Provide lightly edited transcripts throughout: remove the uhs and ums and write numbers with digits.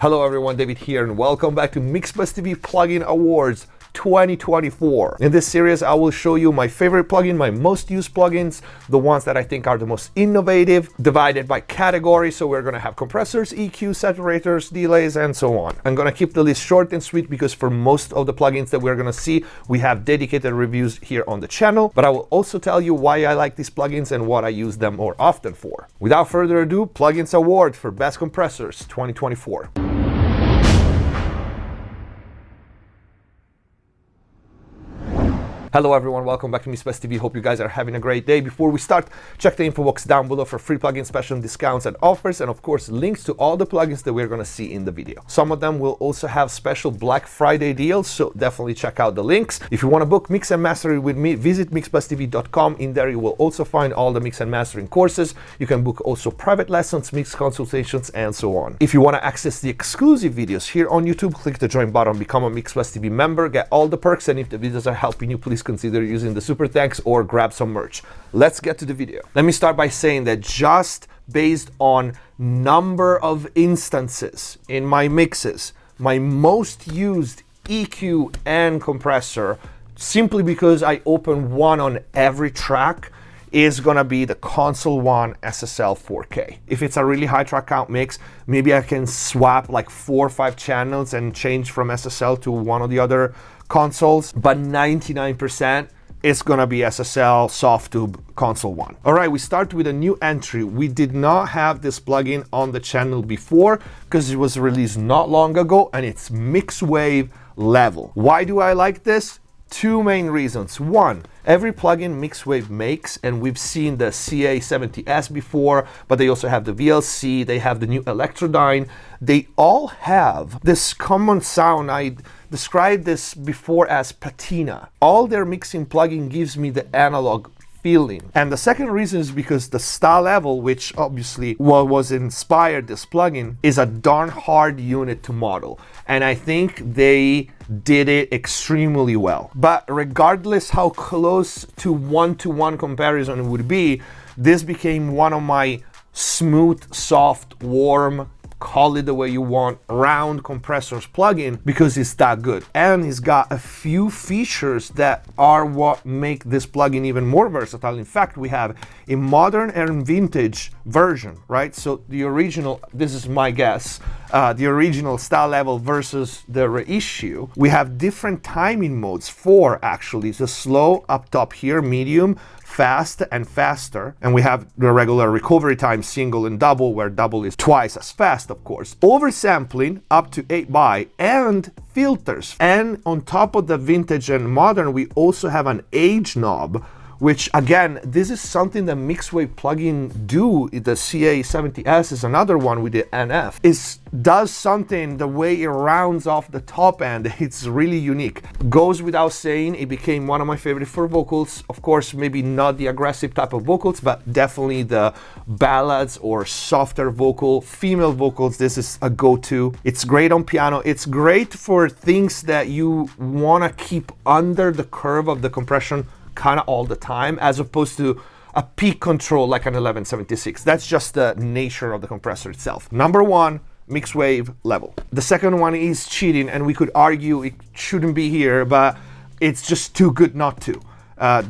Hello everyone, David here and welcome back to MixbusTv Plugin Awards 2024. In this series, I will show you my favorite plugin, my most used plugins, the ones that I think are the most innovative, divided by category. So we're gonna have compressors, EQ, saturators, delays, and so on. I'm gonna keep the list short and sweet because for most of the plugins that we're gonna see, we have dedicated reviews here on the channel, but I will also tell you why I like these plugins and what I use them more often for. Without further ado, Plugins Award for Best Compressors 2024. Hello everyone, welcome back to MixbusTv. Hope you guys are having a great day. Before we start, check the info box down below for free plugin special discounts and offers, and of course links to all the plugins that we're going to see in the video. Some of them will also have special Black Friday deals, so definitely check out the links. If you want to book mix and mastering with me, visit MixbusTv.com. In there you will also find all the mix and mastering courses. You can book also private lessons, mix consultations, and so on. If you want to access the exclusive videos here on YouTube, click the join button, become a MixbusTv member, get all the perks, and if the videos are helping you, please consider using the super thanks or grab some merch. Let's get to the video. Let me start by saying that just based on number of instances in my mixes, my most used EQ and compressor, simply because I open one on every track, is gonna be the Console 1 SSL 4K. If it's a really high track count mix, maybe I can swap like 4 or 5 channels and change from SSL to one of the other consoles, but 99% is gonna be SSL soft tube Console 1. All right, we start with a new entry. We did not have this plugin on the channel before because it was released not long ago, and it's MixWave Level. Why do I like this? Two main reasons. One, every plugin MixWave makes, and we've seen the CA70S before, but they also have the VLC, they have the new Electrodyne. They all have this common sound. I described this before as patina. All their mixing plugin gives me the analog feeling. And the second reason is because the style level, which obviously was inspired this plugin, is a darn hard unit to model. And I think they did it extremely well. But regardless how close to one-to-one comparison it would be, this became one of my smooth, soft, warm, call it the way you want, round compressors plugin because it's that good. And it's got a few features that are what make this plugin even more versatile. In fact, we have a modern and vintage version, right? So the original, this is my guess, the original style level versus the reissue. We have different timing modes for actually the slow up top here, medium, fast, and faster. And we have the regular recovery time, single and double, where double is twice as fast, of course. Oversampling up to 8x, and filters. And on top of the vintage and modern, we also have an age knob, which again, this is something that MixWave plugin do. The CA70S is another one with the NF. It does something the way it rounds off the top end. It's really unique. Goes without saying, it became one of my favorite for vocals. Of course, maybe not the aggressive type of vocals, but definitely the ballads or softer vocal, female vocals. This is a go-to. It's great on piano. It's great for things that you wanna keep under the curve of the compression kind of all the time, as opposed to a peak control like an 1176. That's just the nature of the compressor itself. Number one, MixWave Level. The second one is cheating, and we could argue it shouldn't be here, but it's just too good not to.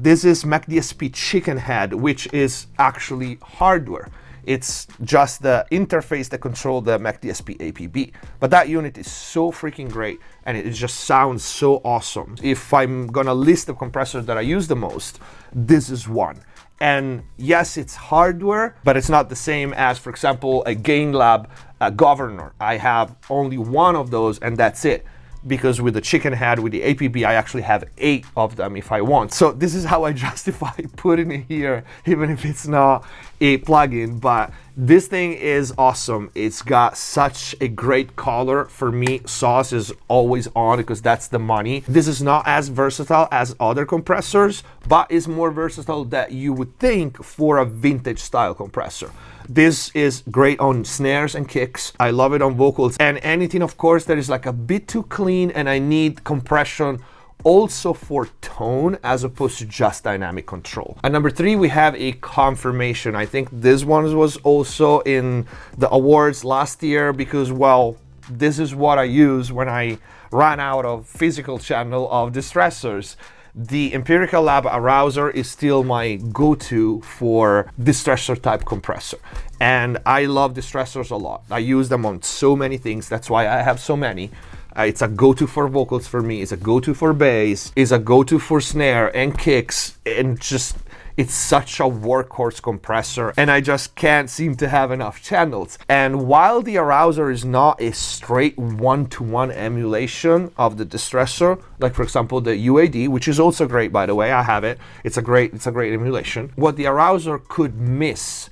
This is MacDSP Chicken Head, which is actually hardware. It's just the interface that controls the MacDSP APB. But that unit is so freaking great, and it just sounds so awesome. If I'm gonna list the compressors that I use the most, this is one. And yes, it's hardware, but it's not the same as, for example, a GainLab Governor. I have only one of those, and that's it. Because with the Chicken Head, with the APB, I actually have 8 of them if I want. So this is how I justify putting it here, even if it's not a plugin. But this thing is awesome. It's got such a great color. For me, sauce is always on because that's the money. This is not as versatile as other compressors, but is more versatile than you would think for a vintage style compressor. This is great on snares and kicks. I love it on vocals, and anything, of course, that is like a bit too clean and I need compression also for tone as opposed to just dynamic control. At number 3, we have a confirmation. I think this one was also in the awards last year because, well, this is what I use when I run out of physical channel of distressors. The Empirical Lab Arouser is still my go-to for distressor type compressor. And I love distressors a lot. I use them on so many things. That's why I have so many. It's a go-to for vocals for me. It's a go-to for bass. It's a go-to for snare and kicks. And just, it's such a workhorse compressor. And I just can't seem to have enough channels. And while the Arouser is not a straight one-to-one emulation of the distressor, like for example the UAD, which is also great by the way, I have it. It's a great emulation. What the Arouser could miss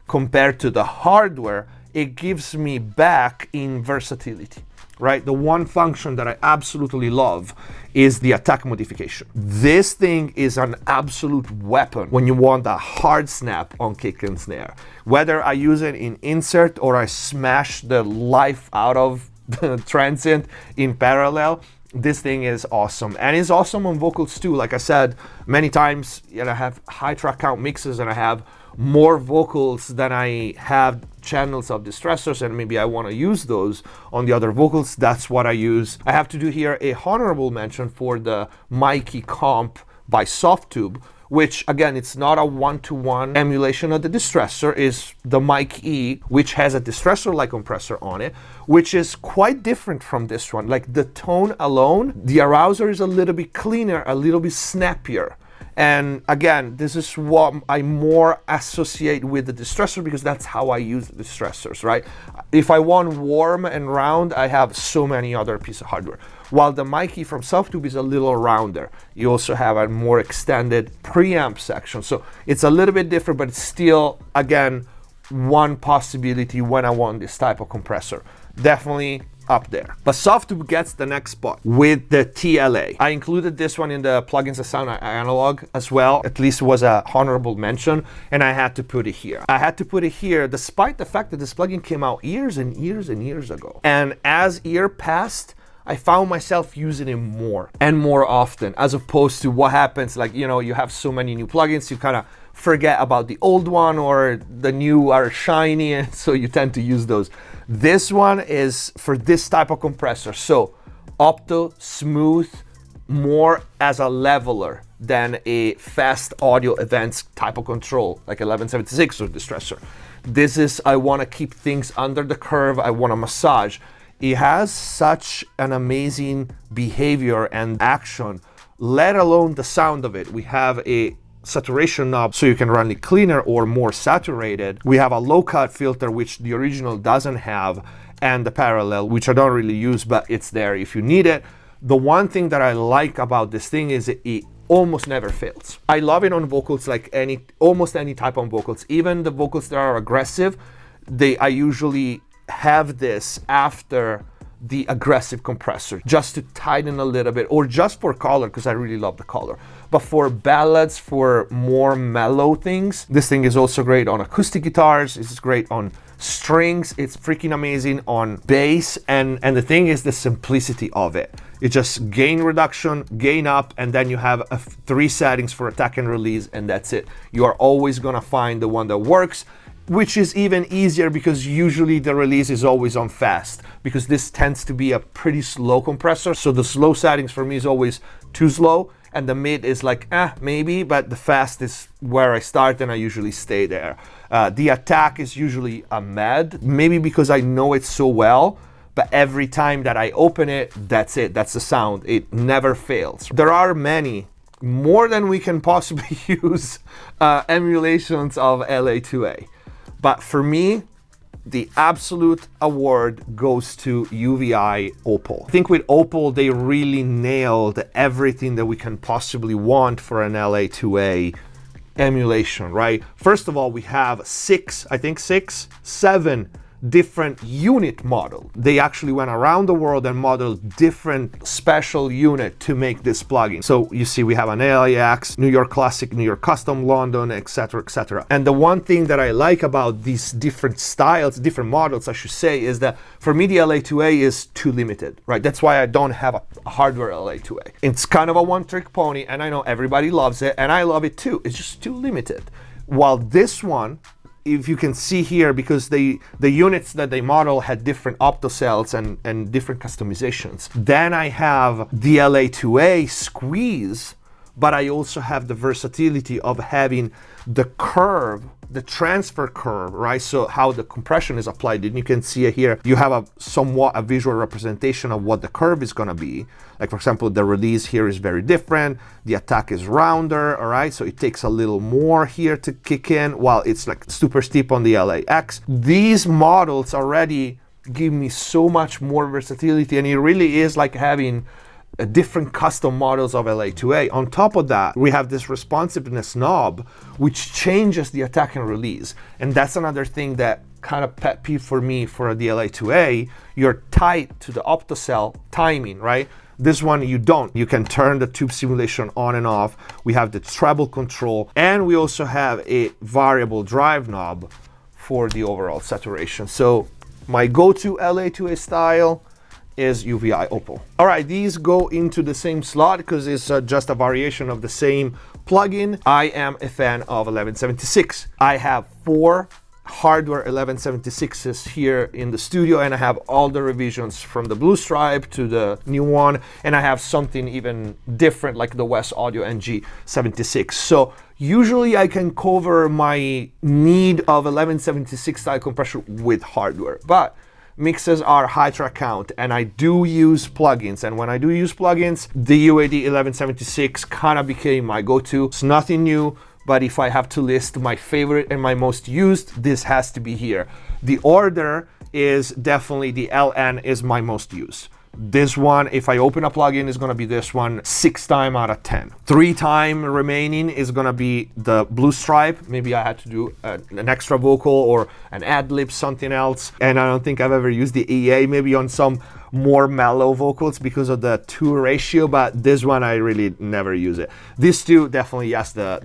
compared to the hardware, it gives me back in versatility. Right? The one function that I absolutely love is the attack modification. This thing is an absolute weapon when you want a hard snap on kick and snare. Whether I use it in insert or I smash the life out of the transient in parallel, this thing is awesome. And it's awesome on vocals too. Like I said, many times, I have high track count mixes and I have more vocals than I have channels of distressors, and maybe I want to use those on the other vocals. That's what I use. I have to do here a honorable mention for the Mikey comp by Softtube, which again, it's not a one-to-one emulation of the distressor. Is the Mic E, which has a distressor-like compressor on it, which is quite different from this one. Like the tone alone, the Arouser is a little bit cleaner, a little bit snappier. And again, this is what I more associate with the distressor because that's how I use the distressors, right? If I want warm and round, I have so many other pieces of hardware. While the Mikey from Softtube is a little rounder. You also have a more extended preamp section. So it's a little bit different, but it's still, again, one possibility when I want this type of compressor. Definitely up there. But Softtube gets the next spot with the TLA. I included this one in the plugins that sound analog as well. At least it was a honorable mention, and I had to put it here. I had to put it here despite the fact that this plugin came out years and years and years ago. And as year passed, I found myself using it more and more often, as opposed to what happens, like, you have so many new plugins, you kind of forget about the old one, or the new are shiny, and so you tend to use those. This one is for this type of compressor. So opto, smooth, more as a leveler than a fast audio events type of control, like 1176 or distressor. This is, I want to keep things under the curve. I want to massage. It has such an amazing behavior and action, let alone the sound of it. We have a saturation knob so you can run it cleaner or more saturated. We have a low cut filter, which the original doesn't have, and the parallel, which I don't really use, but it's there if you need it. The one thing that I like about this thing is it almost never fails. I love it on vocals, like almost any type of vocals, even the vocals that are aggressive. I usually have this after the aggressive compressor just to tighten a little bit, or just for color, because I really love the color. But for ballads, for more mellow things, this thing is also great on acoustic guitars. It's great on strings. It's freaking amazing on bass. And the thing is the simplicity of it. It's just gain reduction, gain up, and then you have 3 settings for attack and release, and that's it. You are always gonna find the one that works, which is even easier because usually the release is always on fast, because this tends to be a pretty slow compressor. So the slow settings for me is always too slow, and the mid is like, maybe, but the fast is where I start and I usually stay there. The attack is usually a med, maybe because I know it so well, but every time that I open it, that's it, that's the sound. It never fails. There are many, more than we can possibly use, emulations of LA2A. But for me, the absolute award goes to UVI Opal. I think with Opal, they really nailed everything that we can possibly want for an LA2A emulation, right? First of all, we have 7 different unit model. They actually went around the world and modeled different special unit to make this plugin. So you see we have an LAX, New York Classic, New York Custom, London, etc., etc. And the one thing that I like about these different styles, different models, I should say, is that for me the LA2A is too limited, right? That's why I don't have a hardware LA2A. It's kind of a one-trick pony, and I know everybody loves it, and I love it too. It's just too limited. While this one if you can see here, because the units that they model had different optocells and different customizations. Then I have the LA2A squeeze, but I also have the versatility of having the curve, the transfer curve, right? So how the compression is applied, and you can see it here. You have somewhat a visual representation of what the curve is gonna be. Like for example, the release here is very different. The attack is rounder, all right? So it takes a little more here to kick in, while it's like super steep on the LAX. These models already give me so much more versatility, and it really is like having different custom models of LA2A. On top of that, we have this responsiveness knob, which changes the attack and release. And that's another thing that kind of pet peeve for me for the LA2A. You're tied to the optocell timing, right? This one you don't. You can turn the tube simulation on and off. We have the treble control, and we also have a variable drive knob for the overall saturation. So my go-to LA2A style is UVI Opal. All right, these go into the same slot because it's just a variation of the same plugin. I am a fan of 1176. I have 4 hardware 1176s here in the studio, and I have all the revisions from the Blue Stripe to the new one, and I have something even different like the West Audio NG76. So usually I can cover my need of 1176 style compressor with hardware, but mixes are high track count, and I do use plugins. And when I do use plugins, the UAD 1176 kind of became my go-to. It's nothing new, but if I have to list my favorite and my most used, this has to be here. The order is definitely the LN is my most used. This one, if I open a plugin, is gonna be this one 6 times out of 10. 3 times remaining is gonna be the Blue Stripe. Maybe I had to do an extra vocal or an ad lib, something else. And I don't think I've ever used the EA, maybe on some more mellow vocals because of the 2 ratio, but this one I really never use it. These two definitely, yes, the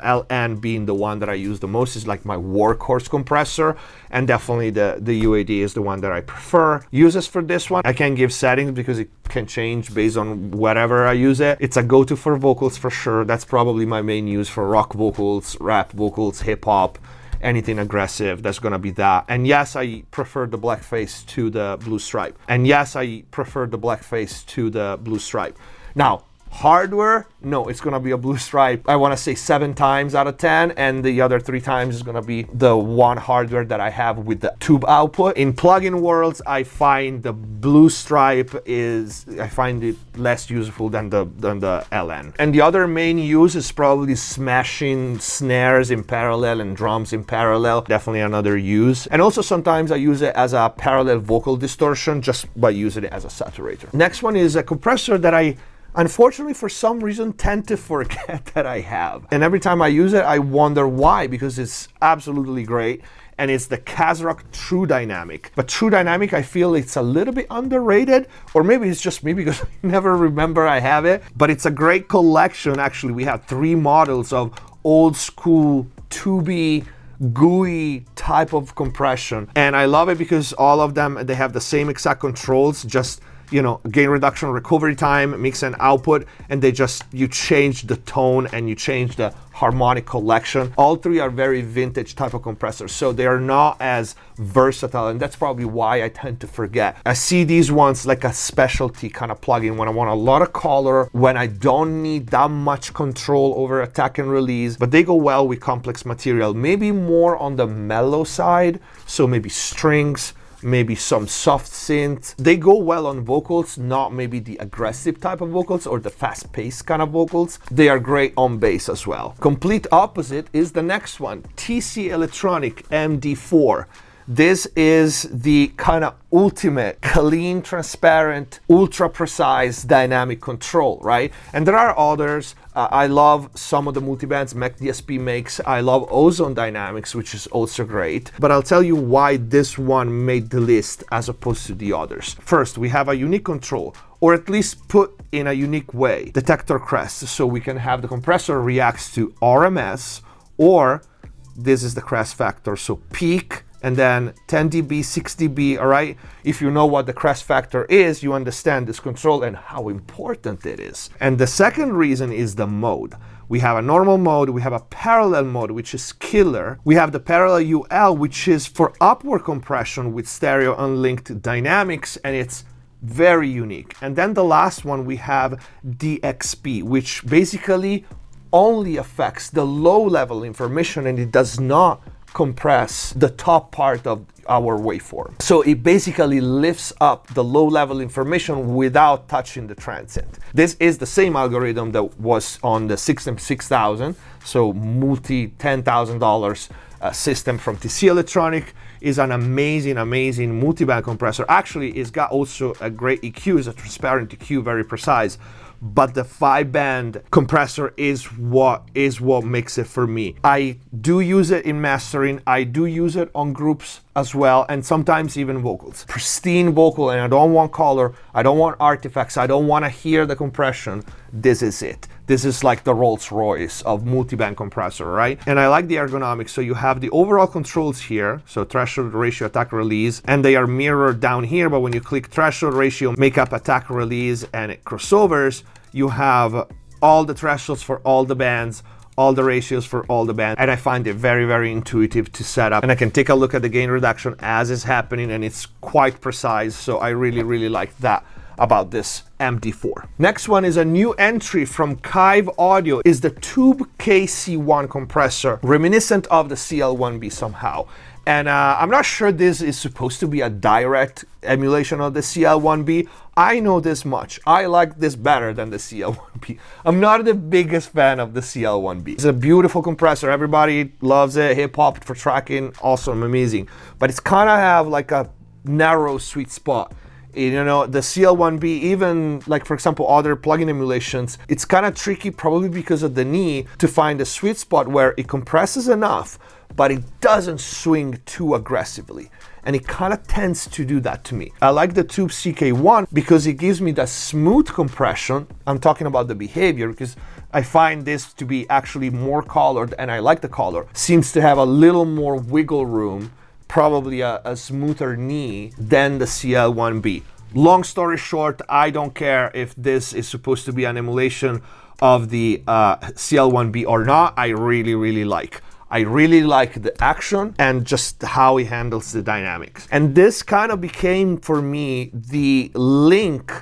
LN being the one that I use the most is like my workhorse compressor, and definitely the UAD is the one that I prefer. Uses for this one, I can give settings because it can change based on whatever I use it. It's a go-to for vocals for sure. That's probably my main use for rock vocals, rap vocals, hip hop, anything aggressive, that's gonna be that. And yes, I prefer the blackface to the Blue Stripe. And yes, I prefer the blackface to the Blue Stripe. Now, hardware, no, it's gonna be a Blue Stripe. I wanna say 7 times out of 10, and the other 3 times is gonna be the one hardware that I have with the tube output. In plugin worlds, I find the Blue Stripe I find it less useful than the LN. And the other main use is probably smashing snares in parallel and drums in parallel. Definitely another use. And also sometimes I use it as a parallel vocal distortion just by using it as a saturator. Next one is a compressor that I unfortunately, for some reason, tend to forget that I have. And every time I use it, I wonder why, because it's absolutely great. And it's the Kazrock True Dynamic. But True Dynamic, I feel it's a little bit underrated, or maybe it's just me because I never remember I have it. But it's a great collection. Actually, we have 3 models of old school tubey, gooey type of compression. And I love it because all of them, they have the same exact controls, just gain reduction, recovery time, mix and output, and you change the tone and you change the harmonic collection. All 3 are very vintage type of compressors, so they are not as versatile, and that's probably why I tend to forget. I see these ones like a specialty kind of plugin when I want a lot of color, when I don't need that much control over attack and release, but they go well with complex material, maybe more on the mellow side, so maybe strings, maybe some soft synth. They go well on vocals, not maybe the aggressive type of vocals or the fast-paced kind of vocals. They are great on bass as well. Complete opposite is the next one, TC Electronic MD4. This is the kind of ultimate, clean, transparent, ultra precise dynamic control, right? And there are others. I love some of the multibands Mech DSP makes. I love Ozone Dynamics, which is also great. But I'll tell you why this one made the list as opposed to the others. First, we have a unique control, or at least put in a unique way, detector crest, so we can have the compressor reacts to RMS, or this is the crest factor, so peak and then 10 dB, 6 dB, all right? If you know what the crest factor is, you understand this control and how important it is. And the second reason is the mode. We have a normal mode, we have a parallel mode, which is killer. We have the parallel UL, which is for upward compression with stereo unlinked dynamics, and it's very unique. And then the last one, we have DXP, which basically only affects the low level information, and it does not compress the top part of our waveform. So it basically lifts up the low level information without touching the transient. This is the same algorithm that was on the System 6000, so multi $10,000 system from TC Electronic. Is an amazing, amazing multiband compressor. Actually, it's got also a great EQ, it's a transparent EQ, very precise. But the 5-band compressor is what makes it for me. I do use it in mastering, I do use it on groups as well, and sometimes even vocals. Pristine vocal, and I don't want color, I don't want artifacts, I don't want to hear the compression. This is it. This is like the Rolls Royce of multiband compressor, right? And I like the ergonomics. So you have the overall controls here, so threshold, ratio, attack, release, and they are mirrored down here, but when you click threshold, ratio, makeup, attack, release, and crossovers, you have all the thresholds for all the bands, all the ratios for all the bands, and I find it very, very intuitive to set up. And I can take a look at the gain reduction as it's happening, and it's quite precise, so I really, really like that about this MD4. Next one is a new entry from Kive Audio, is the Tube KC1 compressor, reminiscent of the CL1B somehow. And I'm not sure this is supposed to be a direct emulation of the CL1B. I know this much. I like this better than the CL1B. I'm not the biggest fan of the CL1B. It's a beautiful compressor. Everybody loves it. Hip hop for tracking, awesome, amazing. But it's kind of have like a narrow sweet spot. You know, the CL1B, even like, for example, other plugin emulations, it's kind of tricky probably because of the knee to find a sweet spot where it compresses enough, but it doesn't swing too aggressively. And it kind of tends to do that to me. I like the Tube CK1 because it gives me that smooth compression. I'm talking about the behavior because I find this to be actually more colored, and I like the color. Seems to have a little more wiggle room, probably a smoother knee than the CL1B. Long story short, I don't care if this is supposed to be an emulation of the CL1B or not. I really, really like. I really like the action and just how he handles the dynamics. And this kind of became for me the link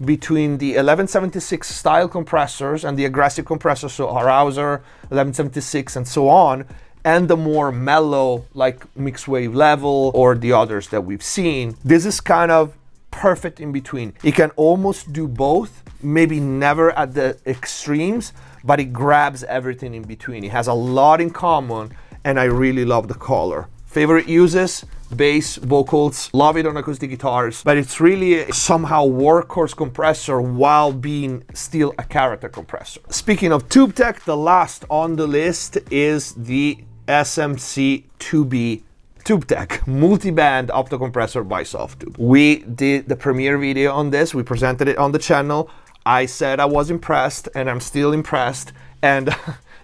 between the 1176 style compressors and the aggressive compressors, so Arouser, 1176 and so on, and the more mellow, like mixed wave level or the others that we've seen. This is kind of perfect in between. It can almost do both, maybe never at the extremes, but it grabs everything in between. It has a lot in common, and I really love the color. Favorite uses, bass, vocals, love it on acoustic guitars, but it's really somehow workhorse compressor while being still a character compressor. Speaking of tube tech, the last on the list is the SMC2B Tube Tech multi-band opto compressor by Softube. We did the premiere video on this, we presented it on the channel. I said I was impressed, and I'm still impressed, and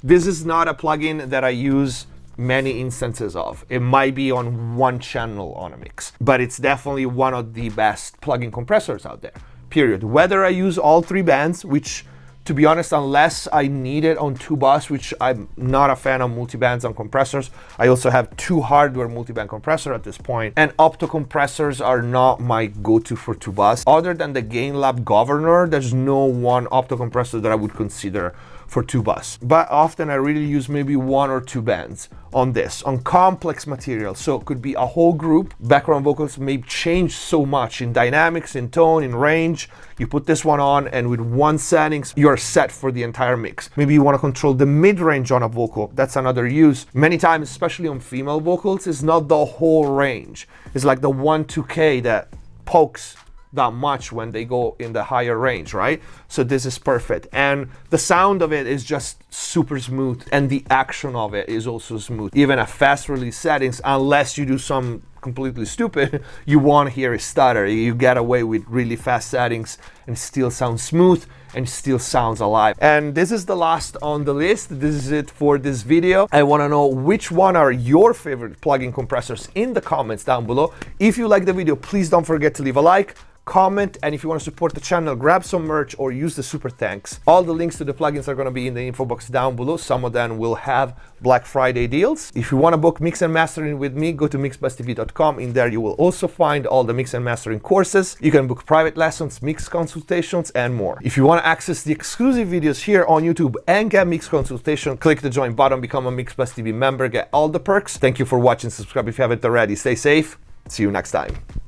this is not a plugin that I use many instances of. It might be on one channel on a mix, but it's definitely one of the best plugin compressors out there, period. Whether I use all 3 bands, which, to be honest, unless I need it on 2-bus, which I'm not a fan of multi-bands on compressors. I also have 2 hardware multi-band compressor at this point, and opto compressors are not my go-to for 2-bus. Other than the GainLab Governor, there's no one opto compressor that I would consider for 2-bus. But often I really use maybe 1 or 2 bands on this, on complex material. So it could be a whole group. Background vocals may change so much in dynamics, in tone, in range. You put this one on, and with 1 settings, you're set for the entire mix. Maybe you want to control the mid-range on a vocal. That's another use. Many times, especially on female vocals, it's not the whole range. It's like the 1-2K that pokes that much when they go in the higher range, right? So this is perfect. And the sound of it is just super smooth, and the action of it is also smooth. Even at fast release settings, unless you do some completely stupid, you won't hear a stutter. You get away with really fast settings and still sounds smooth and still sounds alive. And this is the last on the list. This is it for this video. I want to know which one are your favorite plugin compressors in the comments down below. If you like the video, please don't forget to leave a like, comment, and if you want to support the channel, grab some merch or use the super thanks. All the links to the plugins are going to be in the info box down below. Some of them will have Black Friday deals. If you want to book mix and mastering with me, go to MixbusTv.com. In there you will also find all the mix and mastering courses. You can book private lessons, mix consultations, and more. If you want to access the exclusive videos here on YouTube and get mix consultation, click the join button, become a MixbusTv member, get all the perks. Thank you for watching. Subscribe if you haven't already. Stay safe. See you next time.